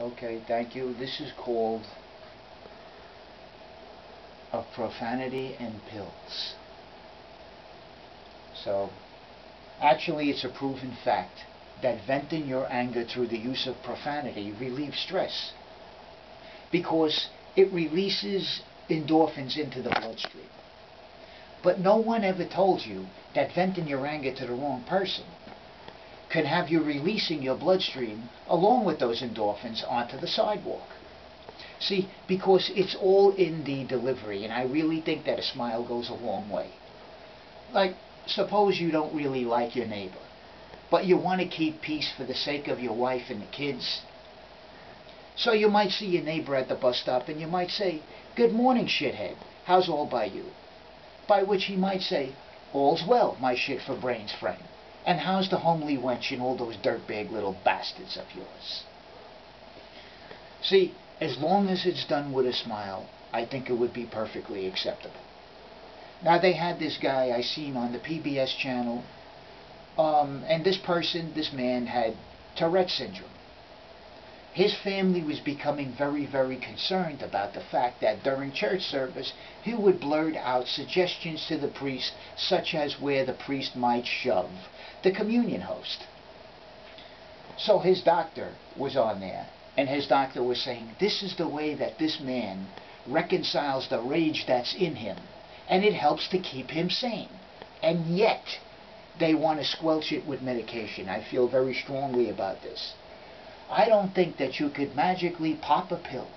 Okay, thank you. This is called a Profanity and Pills. So, actually, it's a proven fact that venting your anger through the use of profanity relieves stress because it releases endorphins into the bloodstream. But no one ever told you that venting your anger to the wrong person can have you releasing your bloodstream along with those endorphins onto the sidewalk. See, because it's all in the delivery, and I really think that a smile goes a long way. Like, suppose you don't really like your neighbor, but you want to keep peace for the sake of your wife and the kids. So you might see your neighbor at the bus stop and you might say, "Good morning, shithead. How's all by you?" By which he might say, "All's well, my shit for brains friend. And how's the homely wench and all those dirtbag little bastards of yours?" See, as long as it's done with a smile, I think it would be perfectly acceptable. Now they had this guy I seen on the PBS channel, and this man had Tourette's syndrome. His family was becoming very, very concerned about the fact that during church service he would blurt out suggestions to the priest, such as where the priest might shove the communion host. So his doctor was on there, and his doctor was saying, this is the way that this man reconciles the rage that's in him, and it helps to keep him sane. And yet, they want to squelch it with medication. I feel very strongly about this. I don't think that you could magically pop a pill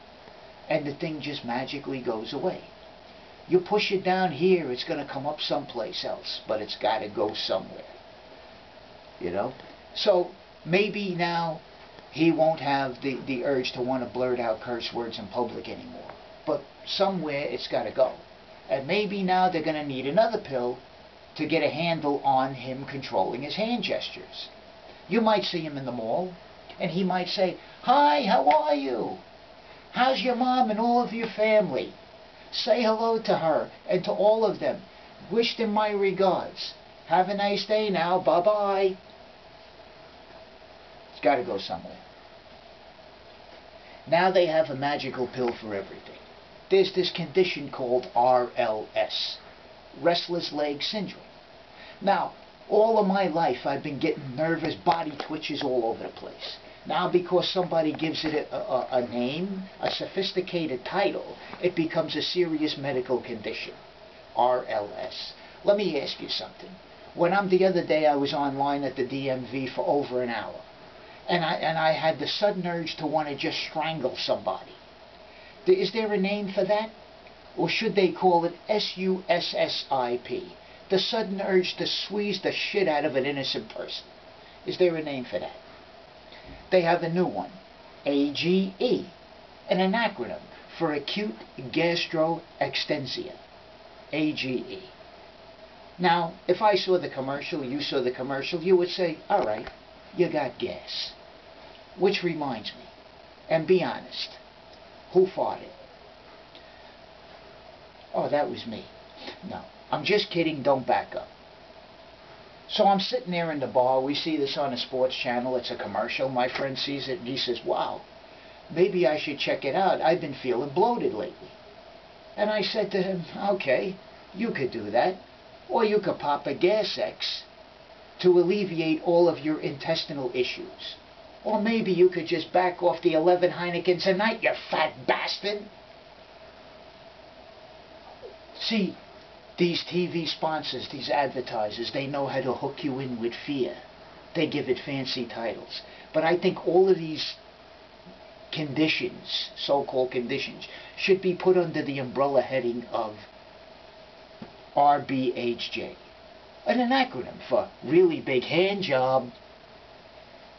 and the thing just magically goes away. You push it down here, it's going to come up someplace else, but it's got to go somewhere. You know? So maybe now he won't have the urge to want to blurt out curse words in public anymore. But somewhere it's got to go. And maybe now they're going to need another pill to get a handle on him controlling his hand gestures. You might see him in the mall, and he might say, "Hi, how are you? How's your mom and all of your family? Say hello to her and to all of them. Wish them my regards. Have a nice day now. Bye-bye." It's got to go somewhere. Now they have a magical pill for everything. There's this condition called RLS, restless leg syndrome. Now, all of my life I've been getting nervous body twitches all over the place. Now because somebody gives it a name, a sophisticated title, it becomes a serious medical condition. RLS. Let me ask you something. The other day I was online at the DMV for over an hour, and I had the sudden urge to want to just strangle somebody. Is there a name for that? Or should they call it SUSSIP? The sudden urge to squeeze the shit out of an innocent person. Is there a name for that? They have a new one, AGE, an acronym for acute gastroextensia, AGE. Now, if I saw the commercial, you saw the commercial, you would say, all right, you got gas. Which reminds me, and be honest, who farted? Oh, that was me. No, I'm just kidding, don't back up. So I'm sitting there in the bar, we see this on a sports channel, it's a commercial, my friend sees it and he says, wow, maybe I should check it out, I've been feeling bloated lately. And I said to him, okay, you could do that, or you could pop a Gas X to alleviate all of your intestinal issues. Or maybe you could just back off the 11 Heinekens a night, you fat bastard. See, these TV sponsors, these advertisers, they know how to hook you in with fear. They give it fancy titles. But I think all of these conditions, so-called conditions, should be put under the umbrella heading of RBHJ. An acronym for really big hand job.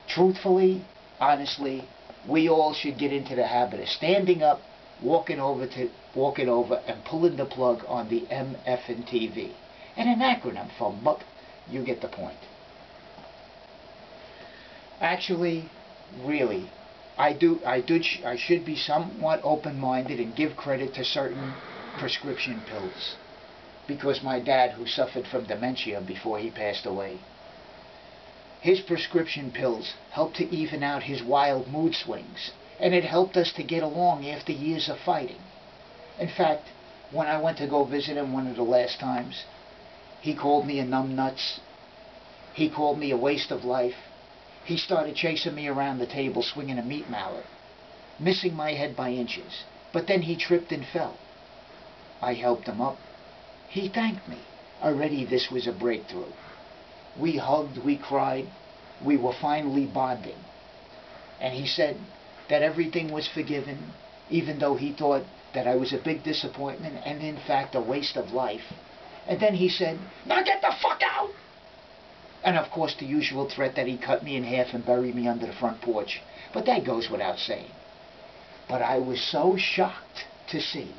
Truthfully, honestly, we all should get into the habit of standing up, walking over and pulling the plug on the MFN TV. And an acronym for MUP, you get the point. Actually, really, I should be somewhat open-minded and give credit to certain prescription pills. Because my dad, who suffered from dementia before he passed away, his prescription pills helped to even out his wild mood swings. And it helped us to get along after years of fighting. In fact, when I went to go visit him one of the last times, he called me a numbnuts. He called me a waste of life. He started chasing me around the table swinging a meat mallet, missing my head by inches. But then he tripped and fell. I helped him up. He thanked me. Already this was a breakthrough. We hugged, we cried. We were finally bonding. And he said that everything was forgiven, even though he thought that I was a big disappointment and in fact a waste of life. And then he said, "Now get the fuck out!" And of course the usual threat that he'd cut me in half and bury me under the front porch. But that goes without saying. But I was so shocked to see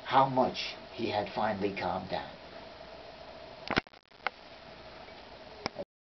how much he had finally calmed down.